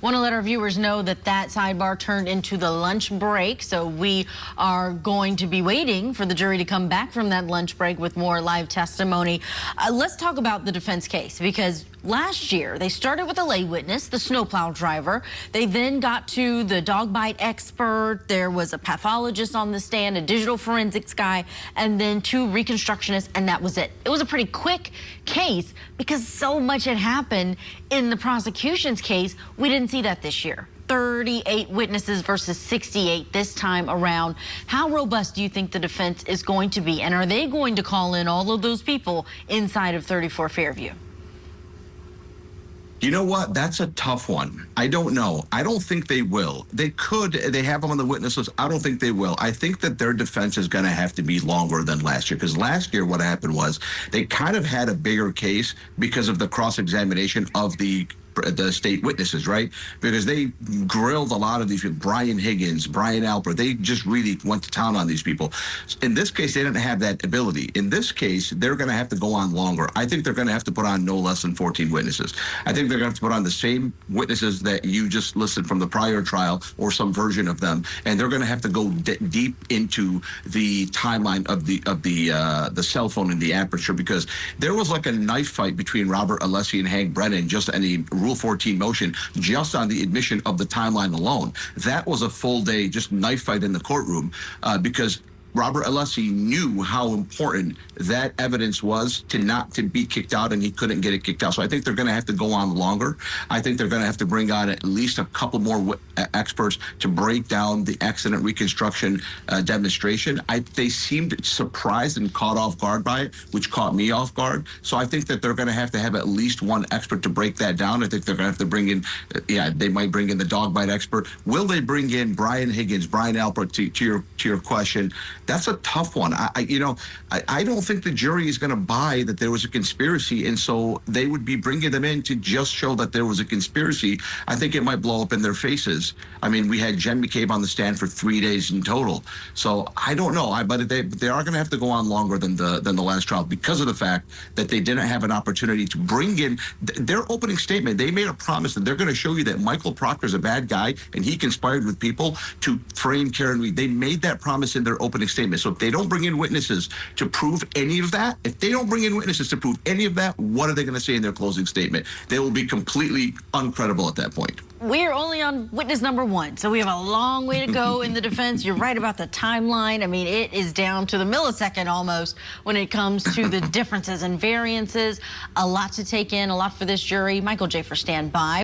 want to let our viewers know that that sidebar turned into the lunch break. So we are going to be waiting for the jury to come back from that lunch break with more live testimony. Let's talk about the defense case, because last year they started with a lay witness, the snowplow driver. They then got to the dog bite expert. There was a pathologist on the stand, a digital forensics guy, and then 2 reconstructionists, and that was it. It was a pretty quick case because so much had happened in the prosecution's case. We didn't see that this year. 38 witnesses versus 68 this time around. How robust do you think the defense is going to be? And are they going to call in all of those people inside of 34 Fairview? You know what? That's a tough one. I don't know. I don't think they will. They could. They have them on the witness list. I don't think they will. I think that their defense is going to have to be longer than last year, because last year what happened was they kind of had a bigger case because of the cross-examination of the state witnesses, right? Because they grilled a lot of these people, Brian Higgins, Brian Alpert. They just really went to town on these people. In this case, they didn't have that ability. In this case, they're going to have to go on longer. I think they're going to have to put on no less than 14 witnesses. I think they're going to have to put on the same witnesses that you just listed from the prior trial, or some version of them, and they're going to have to go deep into the timeline of the cell phone and the aperture, because there was like a knife fight between Robert Alessi and Hank Brennan just on the Rule 14 motion, just on the admission of the timeline alone. That was a full day just knife fight in the courtroom, because Robert Alessi knew how important that evidence was to not to be kicked out, and he couldn't get it kicked out. So I think they're going to have to go on longer. I think they're going to have to bring on at least a couple more experts to break down the accident reconstruction demonstration. They seemed surprised and caught off guard by it, which caught me off guard. So I think that they're going to have at least one expert to break that down. I think they're going to have to bring in, they might bring in the dog bite expert. Will they bring in Brian Higgins, Brian Alpert, to your question? That's a tough one. I don't think the jury is going to buy that there was a conspiracy, and so they would be bringing them in to just show that there was a conspiracy. I think it might blow up in their faces. I mean, we had Jen McCabe on the stand for 3 days in total. So I don't know. But they are going to have to go on longer than the last trial, because of the fact that they didn't have an opportunity to bring in their opening statement. They made a promise that they're going to show you that Michael Proctor's a bad guy and he conspired with people to frame Karen Read. They made that promise in their opening statement. So if they don't bring in witnesses to prove any of that, what are they going to say in their closing statement? They will be completely uncredible at that point. We're only on witness number 1, so we have a long way to go in the defense. You're right about the timeline. I mean, it is down to the millisecond almost when it comes to the differences and variances. A lot to take in, a lot for this jury. Michael Jaafar, stand by.